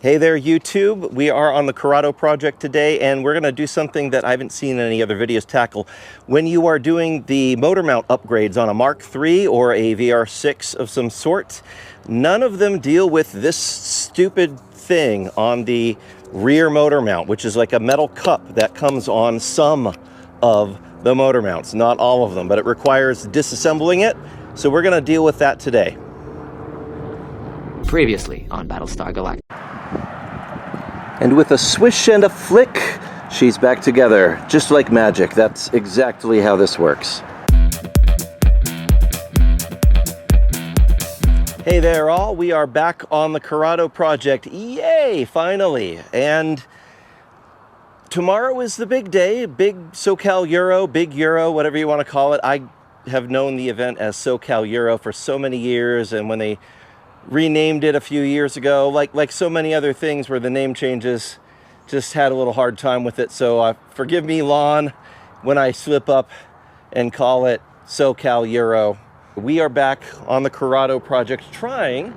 Hey there YouTube, we are on the Corrado project today and we're going to do something that I haven't seen any other videos tackle. When you are doing the motor mount upgrades on a Mk3 or a VR6 of some sort, none of them deal with this stupid thing on the rear motor mount, which is like a metal cup that comes on some of the motor mounts, not all of them, but it requires disassembling it. So we're going to deal with that today. Previously on Battlestar Galactica. And with a swish and a flick, she's back together, just like magic. That's exactly how this works. Hey there all, we are back on the Corrado project. Yay, finally. And tomorrow is the big day, big SoCal Euro, big Euro, whatever you want to call it. I have known the event as SoCal Euro for so many years, and when they renamed it a few years ago, like so many other things where the name changes, just had a little hard time with it. So forgive me, Lon, when I slip up and call it SoCal Euro. We are back on the Corrado project, trying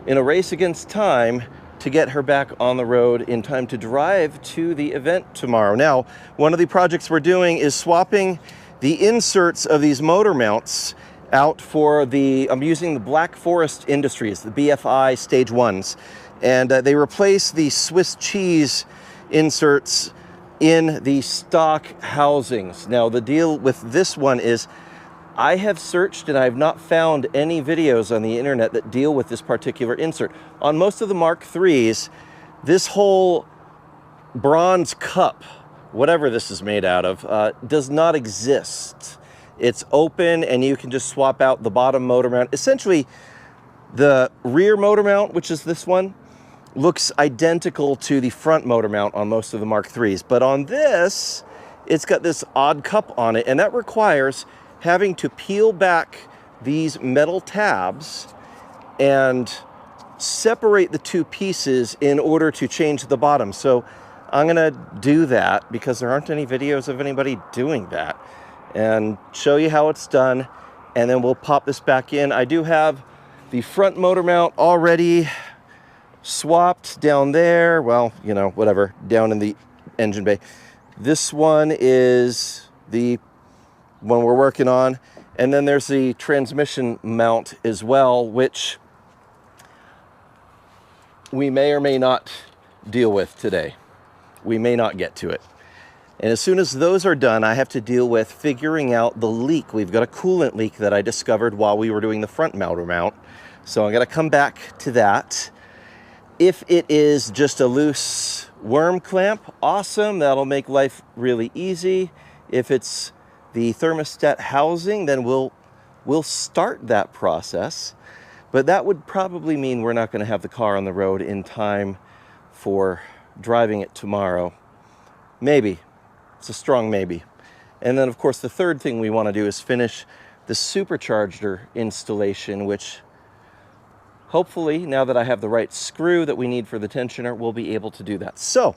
in a race against time to get her back on the road in time to drive to the event tomorrow. Now, one of the projects we're doing is swapping the inserts of these motor mounts out for I'm using the Black Forest Industries, the BFI stage 1s, and they replace the Swiss cheese inserts in the stock housings. Now the deal with this one is I have searched and I have not found any videos on the internet that deal with this particular insert. On most of the Mk3s, this whole bronze cup, whatever this is made out of, does not exist. It's open and you can just swap out the bottom motor mount. Essentially, the rear motor mount, which is this one, looks identical to the front motor mount on most of the Mk3s. But on this, it's got this odd cup on it, and that requires having to peel back these metal tabs and separate the two pieces in order to change the bottom. So I'm gonna do that because there aren't any videos of anybody doing that, and show you how it's done, and then we'll pop this back in. I do have the front motor mount already swapped down there. Well, you know, whatever, down in the engine bay. This one is the one we're working on, and then there's the transmission mount as well, which we may or may not deal with today. We may not get to it. And as soon as those are done, I have to deal with figuring out the leak. We've got a coolant leak that I discovered while we were doing the front motor mount. So I'm gonna come back to that. If it is just a loose worm clamp, awesome, that'll make life really easy. If it's the thermostat housing, then we'll start that process. But that would probably mean we're not gonna have the car on the road in time for driving it tomorrow. Maybe. It's a strong maybe. And then of course the third thing we want to do is finish the supercharger installation, which hopefully, now that I have the right screw that we need for the tensioner, we'll be able to do that. So,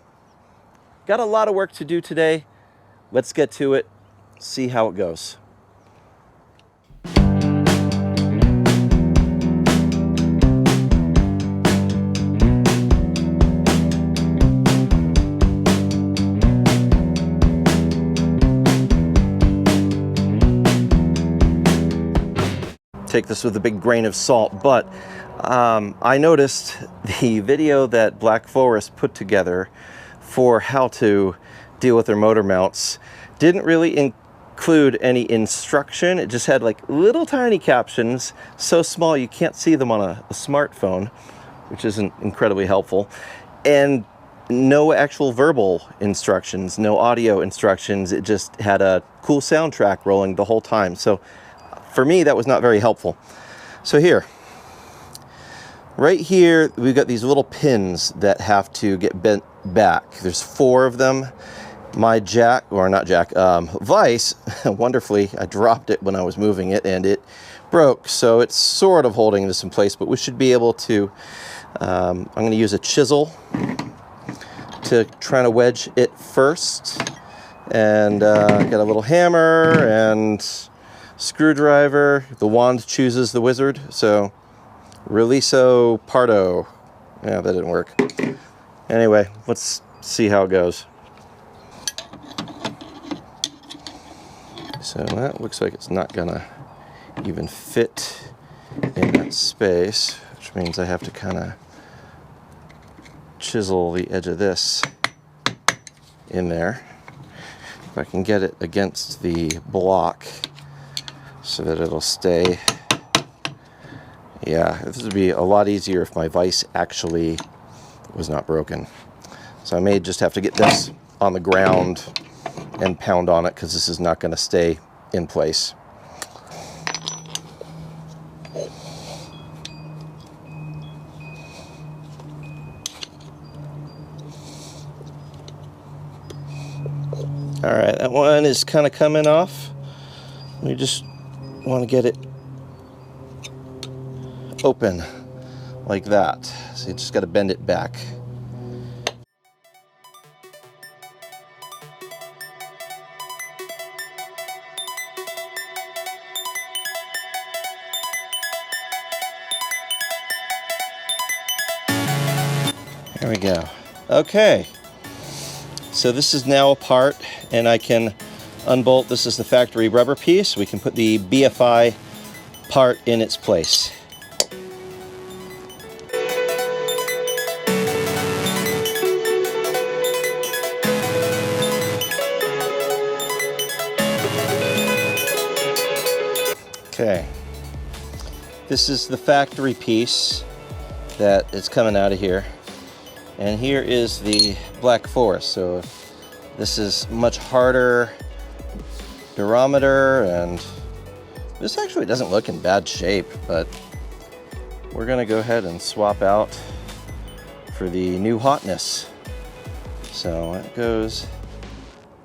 got a lot of work to do today. Let's get to it, see how it goes. Take this with a big grain of salt, but I noticed the video that Black Forest put together for how to deal with their motor mounts didn't really include any instruction. It just had like little tiny captions, so small you can't see them on a smartphone, which isn't incredibly helpful, and no actual verbal instructions, no audio instructions. It just had a cool soundtrack rolling the whole time. So for me, that was not very helpful. So here, right here, we've got these little pins that have to get bent back. There's 4 of them. My jack, or not jack, vise, wonderfully, I dropped it when I was moving it and it broke. So it's sort of holding this in place, but we should be able to, I'm gonna use a chisel to try to wedge it first. And got a little hammer and screwdriver. The wand chooses the wizard, so Releaso Pardo. Yeah, that didn't work. Anyway, let's see how it goes. So that looks like it's not gonna even fit in that space, which means I have to kind of chisel the edge of this in there. If I can get it against the block so that it'll stay. Yeah, this would be a lot easier if my vise actually was not broken. So I may just have to get this on the ground and pound on it, because this is not going to stay in place. All right, that one is kind of coming off. We just want to get it open like that. So you just got to bend it back. There we go. Okay. So this is now apart, and I can unbolt. This is the factory rubber piece. We can put the BFI part in its place. Okay. This is the factory piece that is coming out of here. And here is the Black Forest. So this is much harder durometer, and this actually doesn't look in bad shape, but we're gonna go ahead and swap out for the new hotness. So it goes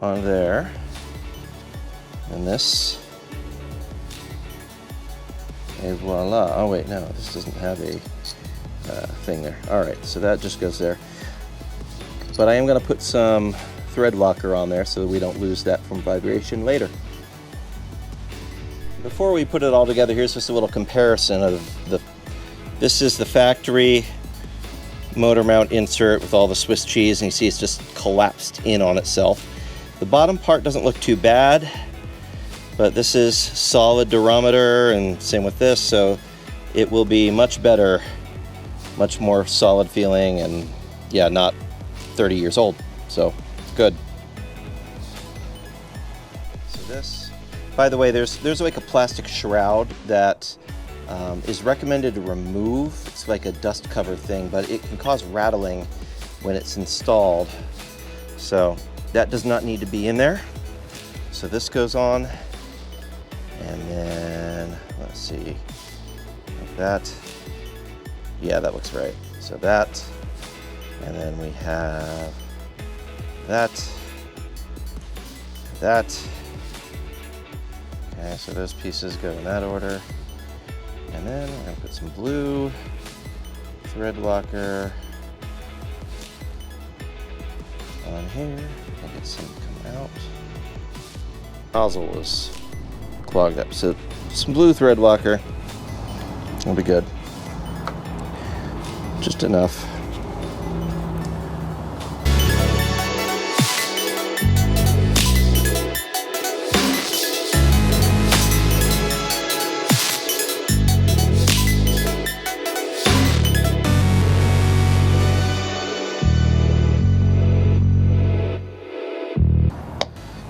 on there, and this, et voila. Oh wait, no, this doesn't have a thing there. All right, so that just goes there. But I am going to put some thread locker on there so that we don't lose that from vibration later. Before we put it all together, here's just a little comparison of this is the factory motor mount insert with all the Swiss cheese, and you see it's just collapsed in on itself. The bottom part doesn't look too bad, but this is solid durometer, and same with this, so it will be much better, much more solid feeling, and yeah, not 30 years old, so good. So this, by the way, there's like a plastic shroud that is recommended to remove. It's like a dust cover thing, but it can cause rattling when it's installed, so that does not need to be in there. So this goes on, and then let's see, like that. Yeah, that looks right. So that, and then we have that. Okay, so those pieces go in that order. And then we're gonna put some blue thread locker on here and get some come out. Nozzle was clogged up, so some blue thread locker will be good. Just enough.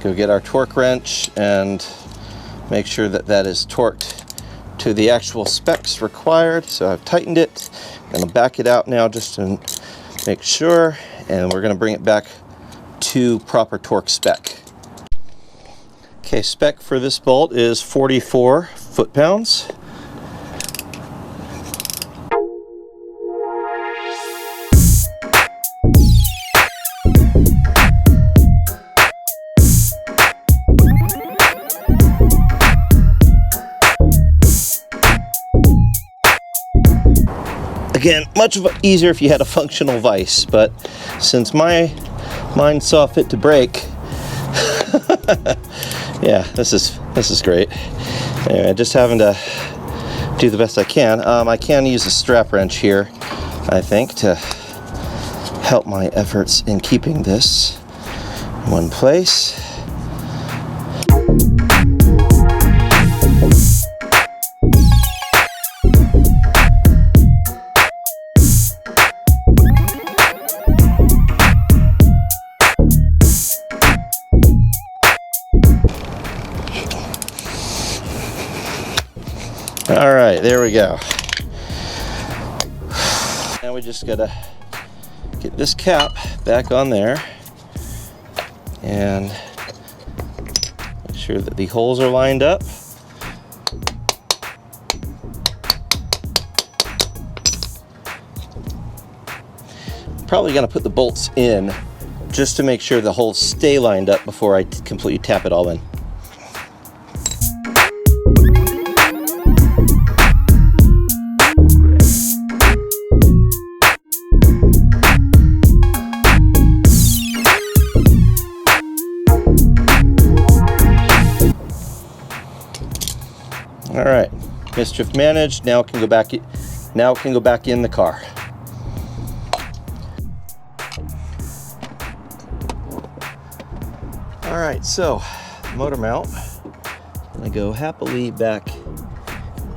Go get our torque wrench and make sure that that is torqued to the actual specs required. So I've tightened it. I'm gonna back it out now just to make sure, and we're gonna bring it back to proper torque spec. Okay, spec for this bolt is 44 foot-pounds. Again, much easier if you had a functional vise, but since mine saw fit to break, yeah, this is great. Anyway, just having to do the best I can. I can use a strap wrench here I think, to help my efforts in keeping this in one place. All right, there we go. Now we just gotta get this cap back on there and make sure that the holes are lined up. Probably gonna put the bolts in just to make sure the holes stay lined up before I completely tap it all in. All right, mischief managed. Now it can go back. Now it can go back in the car. All right, so motor mount. I'm gonna go happily back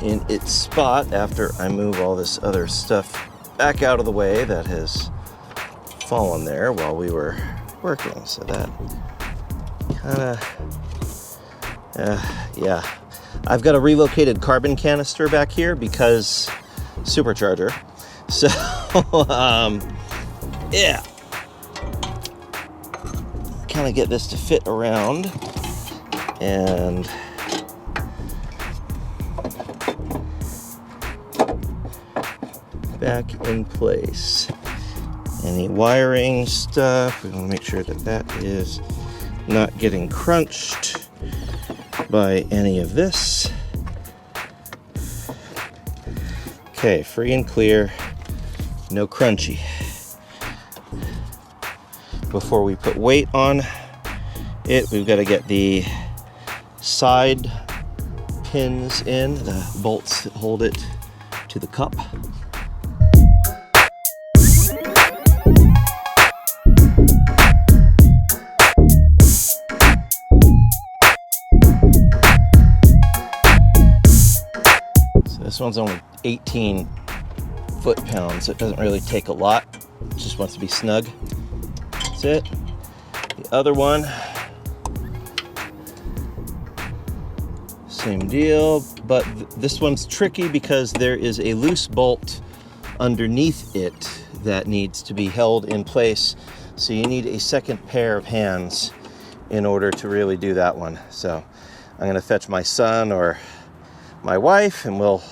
in its spot after I move all this other stuff back out of the way that has fallen there while we were working. So that kind of, yeah. I've got a relocated carbon canister back here because supercharger. So, yeah. Kind of get this to fit around and back in place. Any wiring stuff, we want to make sure that that is not getting crunched by any of this. Okay, free and clear, no crunchy. Before we put weight on it, we've got to get the side pins in, the bolts that hold it to the cup. This one's only 18 foot-pounds, so it doesn't really take a lot. It just wants to be snug. That's it. The other one, same deal, but this one's tricky because there is a loose bolt underneath it that needs to be held in place. So you need a second pair of hands in order to really do that one. So I'm gonna fetch my son or my wife and we'll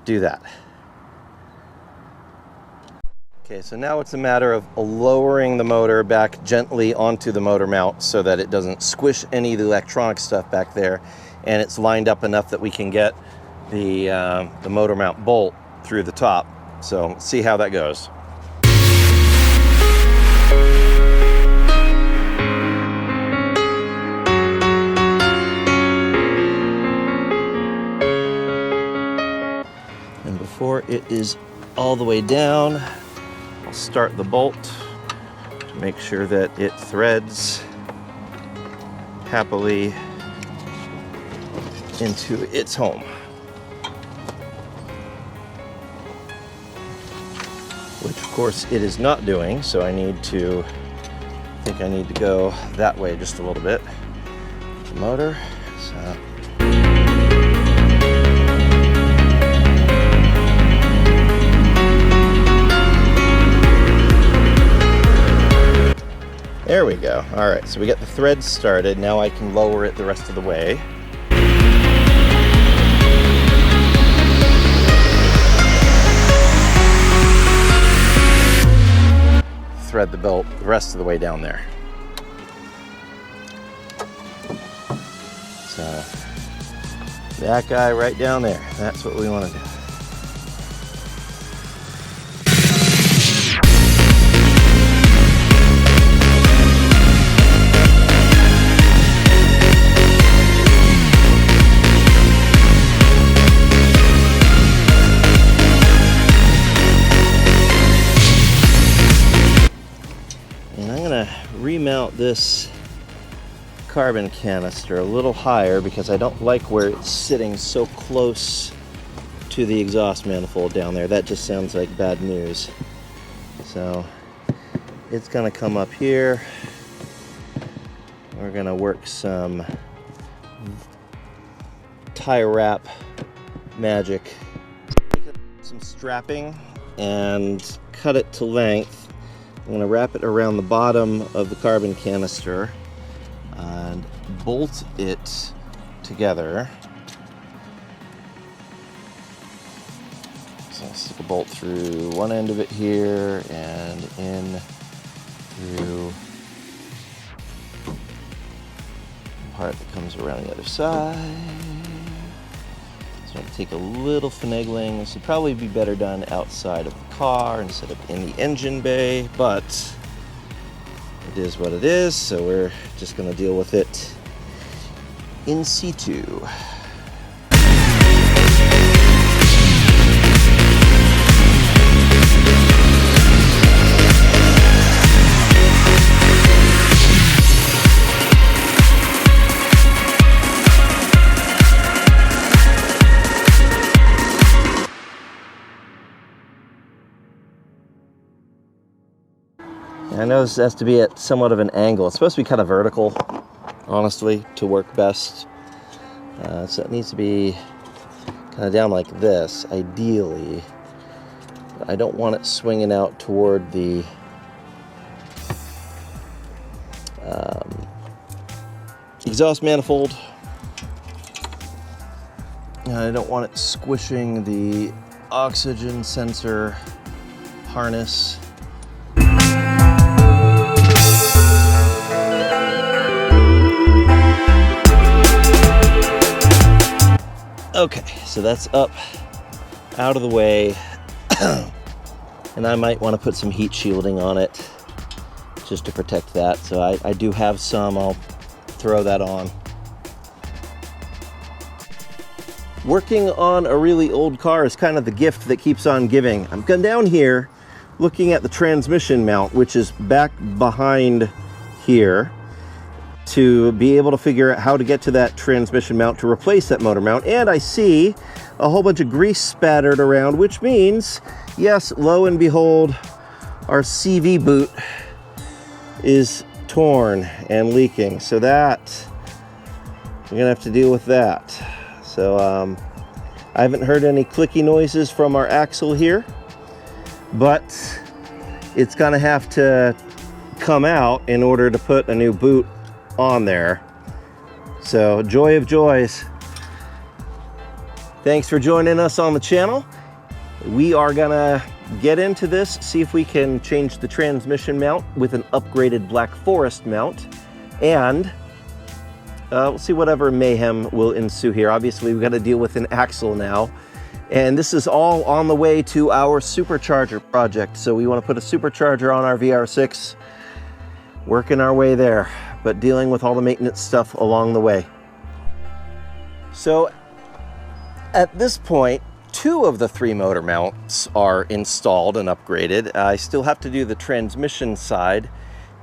do that. Okay, so now it's a matter of lowering the motor back gently onto the motor mount so that it doesn't squish any of the electronic stuff back there, and it's lined up enough that we can get the motor mount bolt through the top. So let's see how that goes. Before it is all the way down, I'll start the bolt to make sure that it threads happily into its home. Which of course it is not doing, so I think I need to go that way just a little bit. The motor, so. There we go. All right, so we got the threads started. Now I can lower it the rest of the way. Thread the belt the rest of the way down there. So that guy right down there, that's what we want to do. And I'm gonna remount this carbon canister a little higher because I don't like where it's sitting so close to the exhaust manifold down there. That just sounds like bad news. So it's gonna come up here. We're gonna work some tie wrap magic. Some strapping and cut it to length. I'm gonna wrap it around the bottom of the carbon canister and bolt it together. So I'll stick a bolt through one end of it here and in through the part that comes around the other side. So it'll take a little finagling. This would probably be better done outside of the car instead of in the engine bay, but it is what it is, so we're just going to deal with it in situ. I know this has to be at somewhat of an angle. It's supposed to be kind of vertical, honestly, to work best. So it needs to be kind of down like this, ideally. But I don't want it swinging out toward the exhaust manifold. And I don't want it squishing the oxygen sensor harness. Okay, so that's up, out of the way, and I might want to put some heat shielding on it just to protect that. So I do have some, I'll throw that on. Working on a really old car is kind of the gift that keeps on giving. I'm down here looking at the transmission mount, which is back behind here, to be able to figure out how to get to that transmission mount to replace that motor mount. And I see a whole bunch of grease spattered around, which means, yes, lo and behold, our CV boot is torn and leaking. So that, we're gonna have to deal with that. So I haven't heard any clicky noises from our axle here, but it's gonna have to come out in order to put a new boot on there. So joy of joys. Thanks for joining us on the channel. We are gonna get into this, see if we can change the transmission mount with an upgraded Black Forest mount, and we'll see whatever mayhem will ensue here. Obviously we've got to deal with an axle now, and this is all on the way to our supercharger project. So we want to put a supercharger on our VR6, working our way there, but dealing with all the maintenance stuff along the way. So at this point, 2 of the 3 motor mounts are installed and upgraded. I still have to do the transmission side,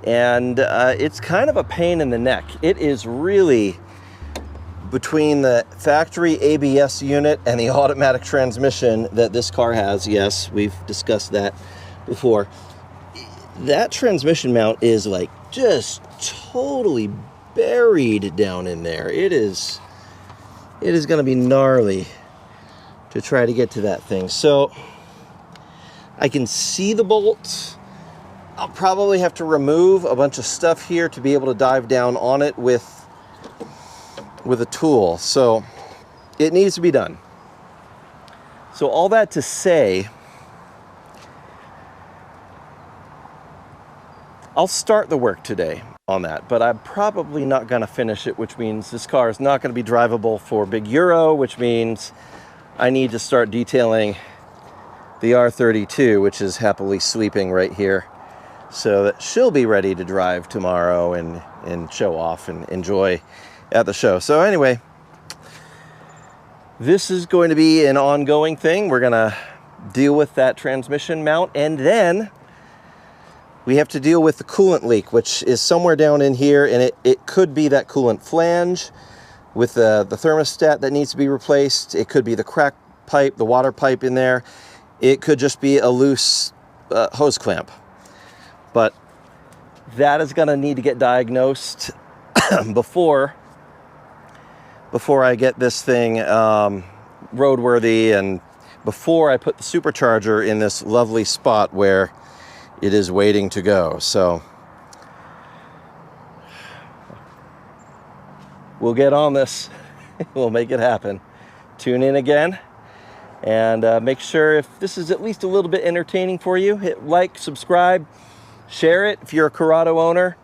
and it's kind of a pain in the neck. It is really, between the factory ABS unit and the automatic transmission that this car has, yes, we've discussed that before, that transmission mount is like just totally buried down in there. It is going to be gnarly to try to get to that thing. So I can see the bolts. I'll probably have to remove a bunch of stuff here to be able to dive down on it with a tool. So it needs to be done. So all that to say, I'll start the work today on that, but I'm probably not going to finish it, which means this car is not going to be drivable for Big Euro, which means I need to start detailing the R32, which is happily sleeping right here, so that she'll be ready to drive tomorrow and show off and enjoy at the show. So anyway, this is going to be an ongoing thing. We're going to deal with that transmission mount, and then we have to deal with the coolant leak, which is somewhere down in here, and it could be that coolant flange with the thermostat that needs to be replaced. It could be the crack pipe, the water pipe in there. It could just be a loose hose clamp. But that is going to need to get diagnosed before I get this thing roadworthy, and before I put the supercharger in this lovely spot where it is waiting to go. So we'll get on this. We'll make it happen. Tune in again, and make sure, if this is at least a little bit entertaining for you, hit like, subscribe, share it. If you're a Corrado owner,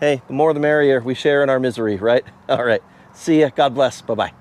hey, the more the merrier. We share in our misery, right? All right. See ya. God bless. Bye-bye.